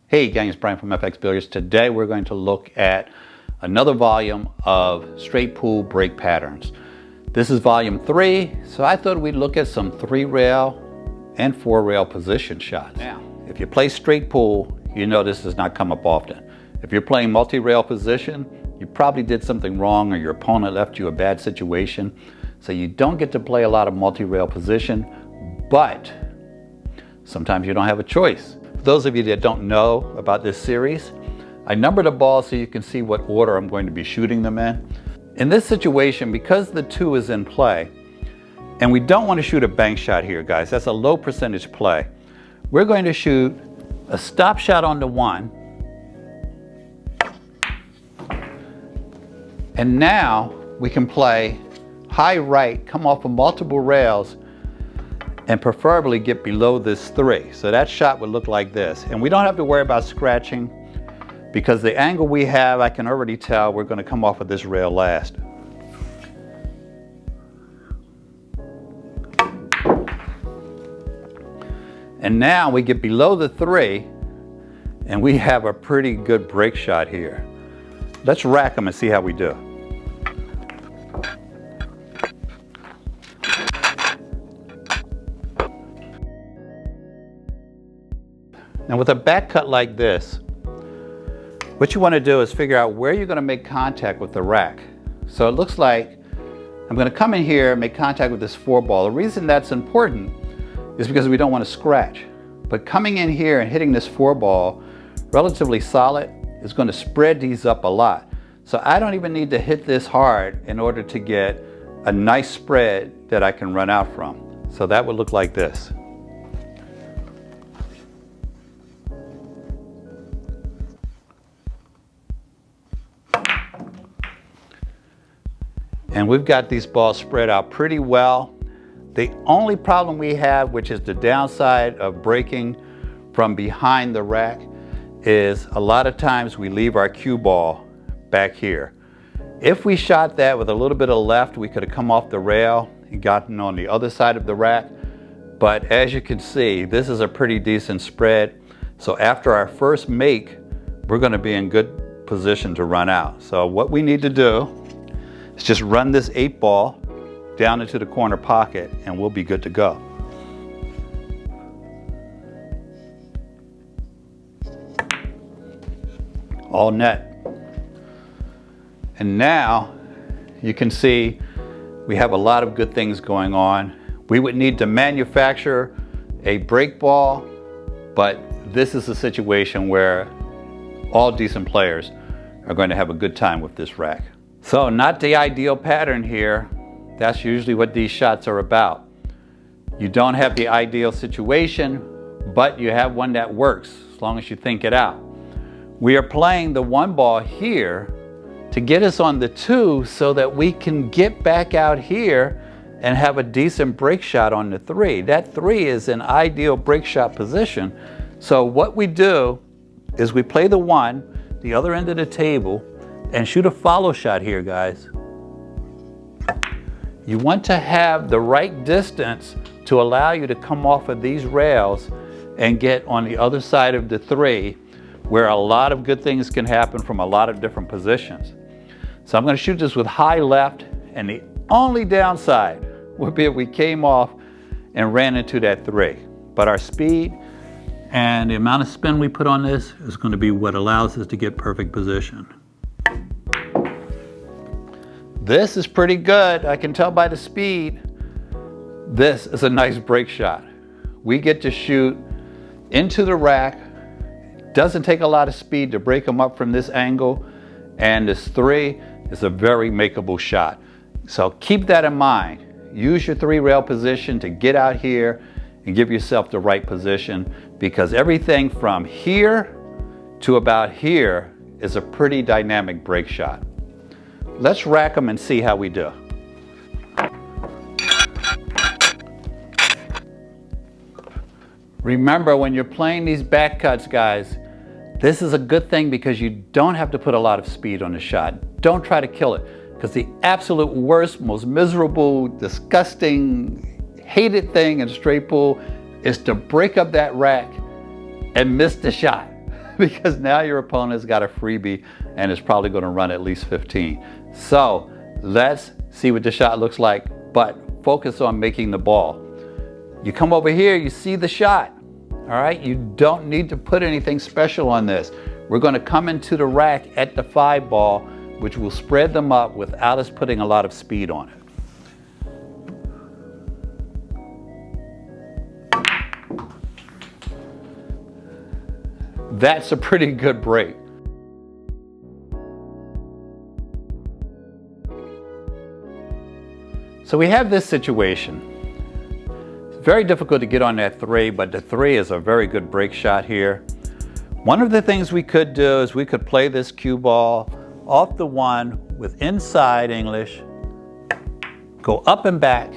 Hey gang, it's Bryan from FXBilliards. Today we're going to look at another volume of straight pool break patterns. This is volume 3, so I thought we'd look at some 3-rail and 4-rail position shots. Now, if you play straight pool, you know this does not come up often. If you're playing multi-rail position, you probably did something wrong or your opponent left you a bad situation. So you don't get to play a lot of multi-rail position, but sometimes you don't have a choice. For those of you that don't know about this series, I number the balls so you can see what order I'm going to be shooting them in. In this situation, because the 2 is in play, and we don't want to shoot a bank shot here, guys. That's a low percentage play. We're going to shoot a stop shot on the 1. And now we can play high right, come off of multiple rails, and preferably get below this 3. So that shot would look like this. And we don't have to worry about scratching because the angle we have, I can already tell we're going to come off of this rail last. And now we get below the 3 and we have a pretty good break shot here. Let's rack them and see how we do. Now with a back cut like this, what you want to do is figure out where you're going to make contact with the rack. So it looks like I'm going to come in here and make contact with this 4 ball. The reason that's important is because we don't want to scratch. But coming in here and hitting this 4 ball relatively solid is going to spread these up a lot. So I don't even need to hit this hard in order to get a nice spread that I can run out from. So that would look like this. And we've got these balls spread out pretty well. The only problem we have, which is the downside of breaking from behind the rack, is a lot of times we leave our cue ball back here. If we shot that with a little bit of left, we could have come off the rail and gotten on the other side of the rack. But as you can see, this is a pretty decent spread. So after our first make, we're going to be in good position to run out. So what we need to do is just run this 8 ball down into the corner pocket and we'll be good to go. All net. And now you can see we have a lot of good things going on. We would need to manufacture a break ball, but this is a situation where all decent players are going to have a good time with this rack. So not the ideal pattern here. That's usually what these shots are about. You don't have the ideal situation, but you have one that works as long as you think it out. We are playing the 1 ball here to get us on the 2 so that we can get back out here and have a decent break shot on the 3. That 3 is an ideal break shot position. So what we do is we play the 1, the other end of the table, and shoot a follow shot here, guys. You want to have the right distance to allow you to come off of these rails and get on the other side of the 3, where a lot of good things can happen from a lot of different positions. So I'm going to shoot this with high left, and the only downside would be if we came off and ran into that 3. But our speed and the amount of spin we put on this is going to be what allows us to get perfect position. This is pretty good. I can tell by the speed. This is a nice break shot. We get to shoot into the rack. Doesn't take a lot of speed to break them up from this angle. And this 3 is a very makeable shot. So keep that in mind. Use your 3-rail position to get out here and give yourself the right position, because everything from here to about here is a pretty dynamic break shot. Let's rack them and see how we do. Remember, when you're playing these back cuts, guys, this is a good thing because you don't have to put a lot of speed on the shot. Don't try to kill it, because the absolute worst, most miserable, disgusting, hated thing in straight pool is to break up that rack and miss the shot. because now your opponent's got a freebie and is probably going to run at least 15. So let's see what the shot looks like, but focus on making the ball. You come over here, you see the shot. All right, you don't need to put anything special on this. We're going to come into the rack at the 5 ball, which will spread them up without us putting a lot of speed on it. That's a pretty good break. So we have this situation. It's very difficult to get on that 3, but the 3 is a very good break shot here. One of the things we could do is we could play this cue ball off the 1 with inside English, go up and back,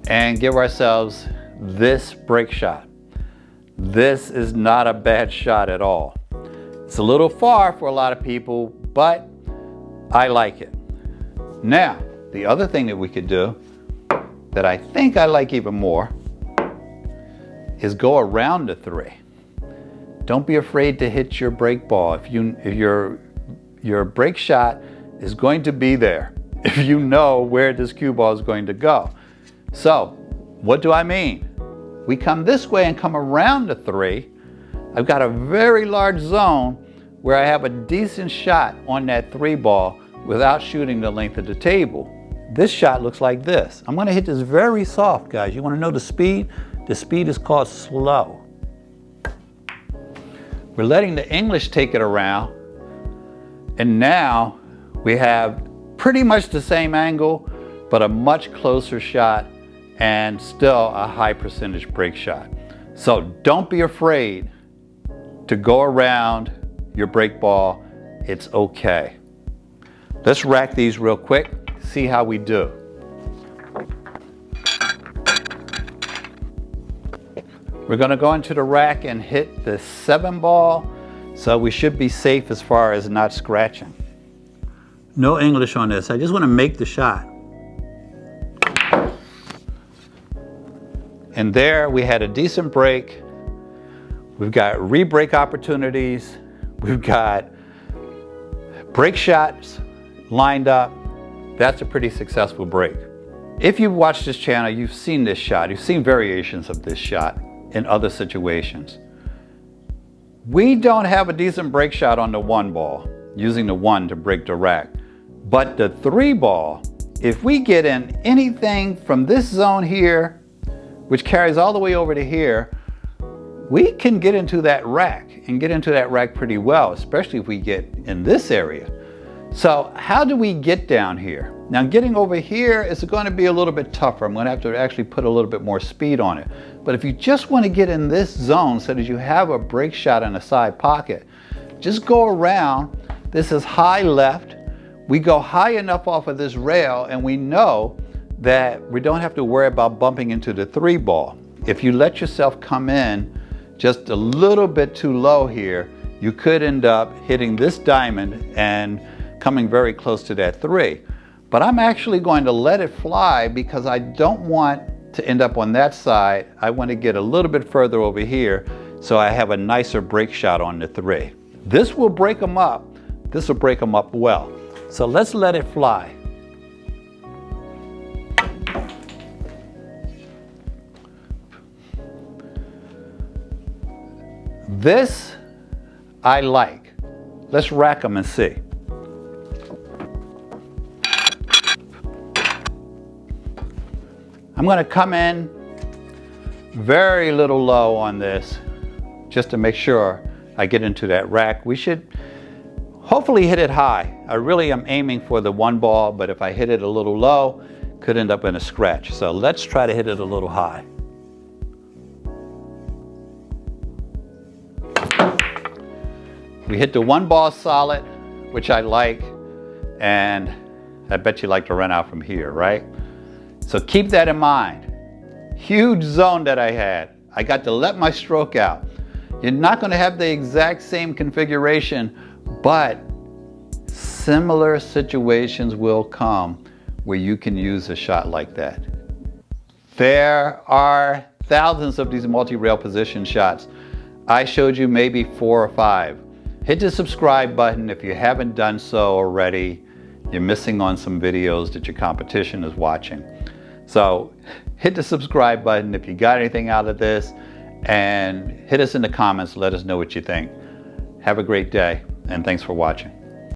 and give ourselves this break shot. This is not a bad shot at all. It's a little far for a lot of people, but I like it. Now, the other thing that we could do, that I think I like even more, is go around the 3. Don't be afraid to hit your break ball. If your break shot is going to be there, if you know where this cue ball is going to go. So, what do I mean? We come this way and come around the 3. I've got a very large zone where I have a decent shot on that 3 ball without shooting the length of the table. This shot looks like this. I'm going to hit this very soft, guys. You want to know the speed? The speed is called slow. We're letting the English take it around, and now we have pretty much the same angle, but a much closer shot and still a high percentage break shot. So don't be afraid to go around your break ball. It's okay. Let's rack these real quick, see how we do. We're going to go into the rack and hit the 7 ball, so we should be safe as far as not scratching. No English on this. I just want to make the shot. And there we had a decent break. We've got re-break opportunities. We've got break shots lined up. That's a pretty successful break. If you've watched this channel, you've seen this shot. You've seen variations of this shot in other situations. We don't have a decent break shot on the 1 ball, using the 1 to break the rack. But the 3 ball, if we get in anything from this zone here, which carries all the way over to here, we can get into that rack and get into that rack pretty well, especially if we get in this area. So how do we get down here? Now getting over here is going to be a little bit tougher. I'm going to have to actually put a little bit more speed on it. But if you just want to get in this zone so that you have a break shot in a side pocket, just go around. This is high left. We go high enough off of this rail and we know that we don't have to worry about bumping into the 3 ball. If you let yourself come in just a little bit too low here, you could end up hitting this diamond and coming very close to that 3. But I'm actually going to let it fly because I don't want to end up on that side. I want to get a little bit further over here so I have a nicer break shot on the 3. This will break them up. This will break them up well. So let's let it fly. This I like. Let's rack them and see. I'm going to come in very little low on this just to make sure I get into that rack. We should hopefully hit it high. I really am aiming for the 1 ball, but if I hit it a little low, could end up in a scratch. So let's try to hit it a little high. We hit the 1 ball solid, which I like, and I bet you like to run out from here, right? So keep that in mind. Huge zone that I had. I got to let my stroke out. You're not going to have the exact same configuration, but similar situations will come where you can use a shot like that. There are thousands of these multi-rail position shots. I showed you maybe 4 or 5. Hit the subscribe button if you haven't done so already. You're missing on some videos that your competition is watching. So hit the subscribe button if you got anything out of this, and hit us in the comments. Let us know what you think. Have a great day, and thanks for watching.